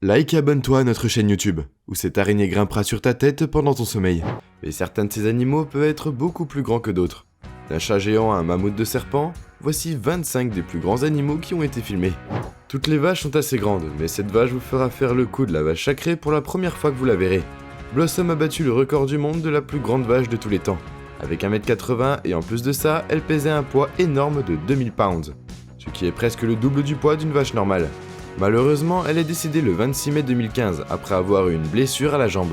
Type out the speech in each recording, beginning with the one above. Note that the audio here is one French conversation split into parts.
Like et abonne-toi à notre chaîne YouTube, où cette araignée grimpera sur ta tête pendant ton sommeil. Mais certains de ces animaux peuvent être beaucoup plus grands que d'autres. D'un chat géant à un mammouth de serpent, voici 25 des plus grands animaux qui ont été filmés. Toutes les vaches sont assez grandes, mais cette vache vous fera faire le coup de la vache sacrée pour la première fois que vous la verrez. Blossom a battu le record du monde de la plus grande vache de tous les temps. Avec 1m80 et en plus de ça, elle pesait un poids énorme de 2000 pounds, ce qui est presque le double du poids d'une vache normale. Malheureusement, elle est décédée le 26 mai 2015 après avoir eu une blessure à la jambe.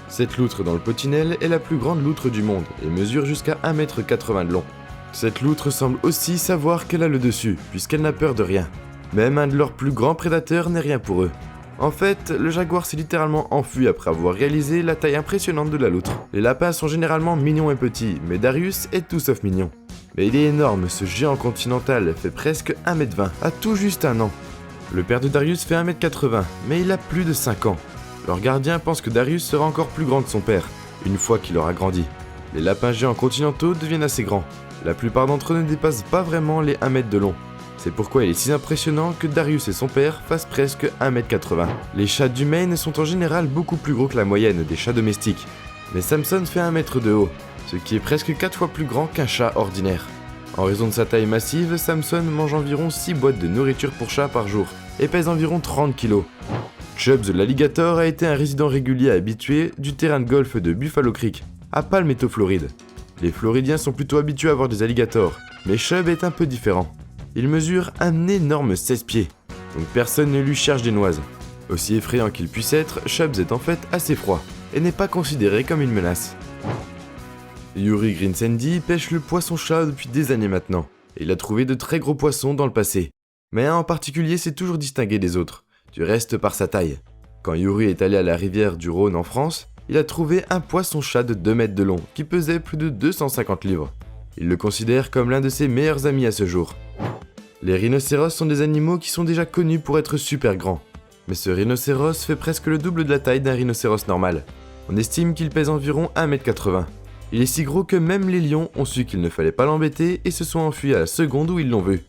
Cette loutre dans le Potinel est la plus grande loutre du monde et mesure jusqu'à 1m80 de long. Cette loutre semble aussi savoir qu'elle a le dessus, puisqu'elle n'a peur de rien. Même un de leurs plus grands prédateurs n'est rien pour eux. En fait, le jaguar s'est littéralement enfui après avoir réalisé la taille impressionnante de la loutre. Les lapins sont généralement mignons et petits, mais Darius est tout sauf mignon. Mais il est énorme, ce géant continental fait presque 1m20, à tout juste un an. Le père de Darius fait 1m80, mais il a plus de 5 ans. Leur gardien pense que Darius sera encore plus grand que son père, une fois qu'il aura grandi. Les lapins géants continentaux deviennent assez grands. La plupart d'entre eux ne dépassent pas vraiment les 1 mètre de long. C'est pourquoi il est si impressionnant que Darius et son père fassent presque 1m80. Les chats du Maine sont en général beaucoup plus gros que la moyenne des chats domestiques. Mais Samson fait 1 mètre de haut, ce qui est presque 4 fois plus grand qu'un chat ordinaire. En raison de sa taille massive, Samson mange environ 6 boîtes de nourriture pour chat par jour et pèse environ 30 kg. Chubbs l'alligator a été un résident régulier habitué du terrain de golf de Buffalo Creek, à Palmetto, Floride. Les Floridiens sont plutôt habitués à voir des alligators, mais Chubbs est un peu différent. Il mesure un énorme 16 pieds, donc personne ne lui cherche des noises. Aussi effrayant qu'il puisse être, Chubbs est en fait assez froid, et n'est pas considéré comme une menace. Yuri Greensandy pêche le poisson-chat depuis des années maintenant, et il a trouvé de très gros poissons dans le passé. Mais un en particulier s'est toujours distingué des autres, du reste par sa taille. Quand Yuri est allé à la rivière du Rhône en France, il a trouvé un poisson-chat de 2 mètres de long qui pesait plus de 250 livres. Il le considère comme l'un de ses meilleurs amis à ce jour. Les rhinocéros sont des animaux qui sont déjà connus pour être super grands. Mais ce rhinocéros fait presque le double de la taille d'un rhinocéros normal. On estime qu'il pèse environ 1m80. Il est si gros que même les lions ont su qu'il ne fallait pas l'embêter et se sont enfuis à la seconde où ils l'ont vu.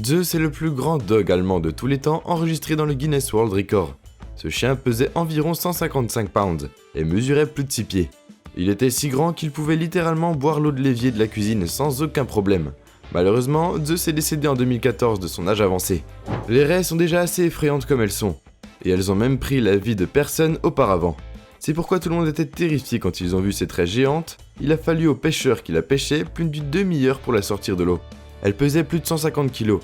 Zeus est le plus grand dog allemand de tous les temps enregistré dans le Guinness World Record. Ce chien pesait environ 155 pounds et mesurait plus de 6 pieds. Il était si grand qu'il pouvait littéralement boire l'eau de l'évier de la cuisine sans aucun problème. Malheureusement, Zeus est décédé en 2014 de son âge avancé. Les raies sont déjà assez effrayantes comme elles sont, et elles ont même pris la vie de personnes auparavant. C'est pourquoi tout le monde était terrifié quand ils ont vu cette raie géante. Il a fallu au pêcheur qui la pêchait plus d'une demi-heure pour la sortir de l'eau. Elle pesait plus de 150 kg,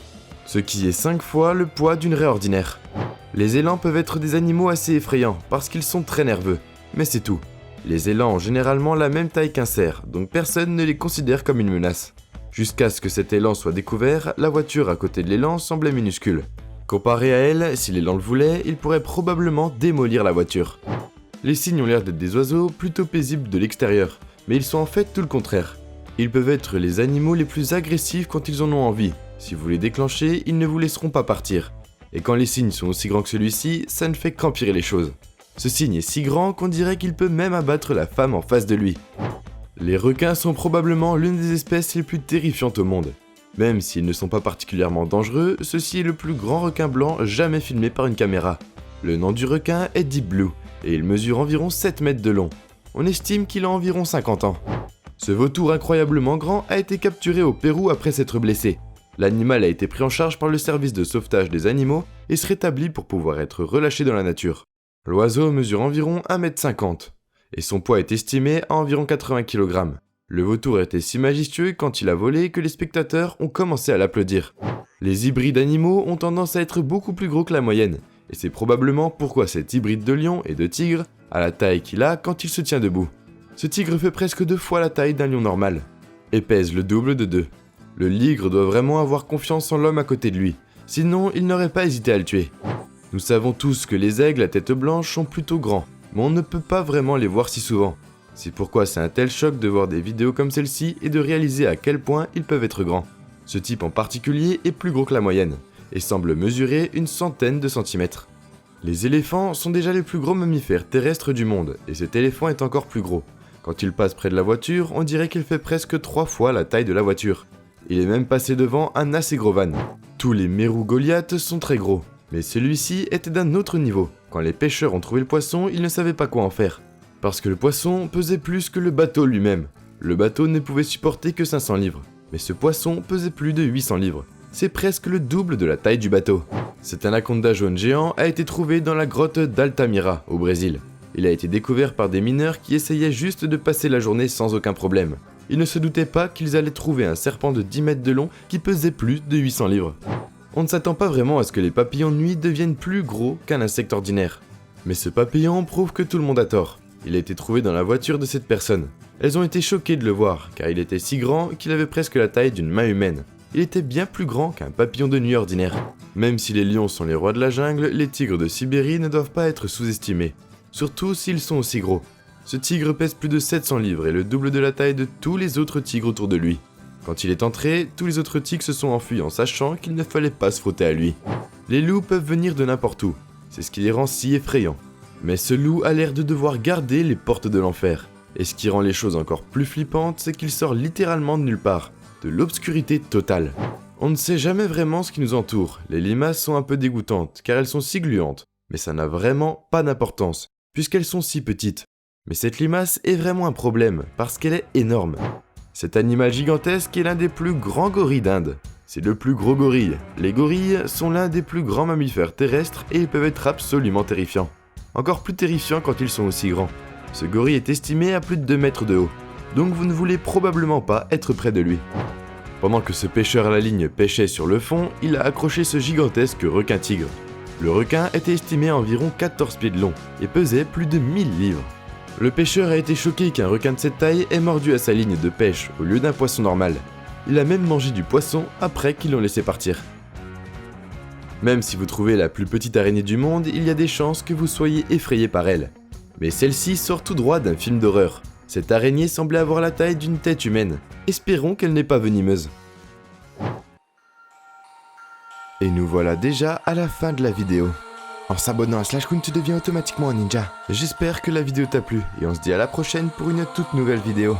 ce qui est 5 fois le poids d'une raie ordinaire. Les élans peuvent être des animaux assez effrayants parce qu'ils sont très nerveux, mais c'est tout. Les élans ont généralement la même taille qu'un cerf, donc personne ne les considère comme une menace. Jusqu'à ce que cet élan soit découvert, la voiture à côté de l'élan semblait minuscule. Comparé à elle, si l'élan le voulait, il pourrait probablement démolir la voiture. Les cygnes ont l'air d'être des oiseaux plutôt paisibles de l'extérieur, mais ils sont en fait tout le contraire. Ils peuvent être les animaux les plus agressifs quand ils en ont envie. Si vous les déclenchez, ils ne vous laisseront pas partir. Et quand les cygnes sont aussi grands que celui-ci, ça ne fait qu'empirer les choses. Ce cygne est si grand qu'on dirait qu'il peut même abattre la femme en face de lui. Les requins sont probablement l'une des espèces les plus terrifiantes au monde. Même s'ils ne sont pas particulièrement dangereux, ceci est le plus grand requin blanc jamais filmé par une caméra. Le nom du requin est Deep Blue, et il mesure environ 7 mètres de long. On estime qu'il a environ 50 ans. Ce vautour incroyablement grand a été capturé au Pérou après s'être blessé. L'animal a été pris en charge par le service de sauvetage des animaux et se rétablit pour pouvoir être relâché dans la nature. L'oiseau mesure environ 1m50 et son poids est estimé à environ 80 kg. Le vautour était si majestueux quand il a volé que les spectateurs ont commencé à l'applaudir. Les hybrides animaux ont tendance à être beaucoup plus gros que la moyenne, et c'est probablement pourquoi cet hybride de lion et de tigre a la taille qu'il a quand il se tient debout. Ce tigre fait presque 2 fois la taille d'un lion normal, et pèse le double de 2. Le ligre doit vraiment avoir confiance en l'homme à côté de lui, sinon il n'aurait pas hésité à le tuer. Nous savons tous que les aigles à tête blanche sont plutôt grands, mais on ne peut pas vraiment les voir si souvent. C'est pourquoi c'est un tel choc de voir des vidéos comme celle-ci et de réaliser à quel point ils peuvent être grands. Ce type en particulier est plus gros que la moyenne, et semble mesurer une centaine de centimètres. Les éléphants sont déjà les plus gros mammifères terrestres du monde, et cet éléphant est encore plus gros. Quand il passe près de la voiture, on dirait qu'il fait presque 3 fois la taille de la voiture. Il est même passé devant un assez gros van. Tous les mérous Goliath sont très gros. Mais celui-ci était d'un autre niveau. Quand les pêcheurs ont trouvé le poisson, ils ne savaient pas quoi en faire. Parce que le poisson pesait plus que le bateau lui-même. Le bateau ne pouvait supporter que 500 livres. Mais ce poisson pesait plus de 800 livres. C'est presque le double de la taille du bateau. Cet anaconda jaune géant a été trouvé dans la grotte d'Altamira, au Brésil. Il a été découvert par des mineurs qui essayaient juste de passer la journée sans aucun problème. Ils ne se doutaient pas qu'ils allaient trouver un serpent de 10 mètres de long qui pesait plus de 800 livres. On ne s'attend pas vraiment à ce que les papillons de nuit deviennent plus gros qu'un insecte ordinaire. Mais ce papillon prouve que tout le monde a tort. Il a été trouvé dans la voiture de cette personne. Elles ont été choquées de le voir, car il était si grand qu'il avait presque la taille d'une main humaine. Il était bien plus grand qu'un papillon de nuit ordinaire. Même si les lions sont les rois de la jungle, les tigres de Sibérie ne doivent pas être sous-estimés. Surtout s'ils sont aussi gros. Ce tigre pèse plus de 700 livres et le double de la taille de tous les autres tigres autour de lui. Quand il est entré, tous les autres tigres se sont enfuis en sachant qu'il ne fallait pas se frotter à lui. Les loups peuvent venir de n'importe où, c'est ce qui les rend si effrayants. Mais ce loup a l'air de devoir garder les portes de l'enfer. Et ce qui rend les choses encore plus flippantes, c'est qu'il sort littéralement de nulle part, de l'obscurité totale. On ne sait jamais vraiment ce qui nous entoure, les limaces sont un peu dégoûtantes car elles sont si gluantes, mais ça n'a vraiment pas d'importance, puisqu'elles sont si petites. Mais cette limace est vraiment un problème, parce qu'elle est énorme. Cet animal gigantesque est l'un des plus grands gorilles d'Inde. C'est le plus gros gorille. Les gorilles sont l'un des plus grands mammifères terrestres et ils peuvent être absolument terrifiants. Encore plus terrifiants quand ils sont aussi grands. Ce gorille est estimé à plus de 2 mètres de haut, donc vous ne voulez probablement pas être près de lui. Pendant que ce pêcheur à la ligne pêchait sur le fond, il a accroché ce gigantesque requin-tigre. Le requin était estimé à environ 14 pieds de long et pesait plus de 1000 livres. Le pêcheur a été choqué qu'un requin de cette taille ait mordu à sa ligne de pêche au lieu d'un poisson normal. Il a même mangé du poisson après qu'ils l'ont laissé partir. Même si vous trouvez la plus petite araignée du monde, il y a des chances que vous soyez effrayé par elle. Mais celle-ci sort tout droit d'un film d'horreur. Cette araignée semblait avoir la taille d'une tête humaine. Espérons qu'elle n'est pas venimeuse. Et nous voilà déjà à la fin de la vidéo. En s'abonnant à Slashcoon, tu deviens automatiquement un ninja. J'espère que la vidéo t'a plu et on se dit à la prochaine pour une toute nouvelle vidéo.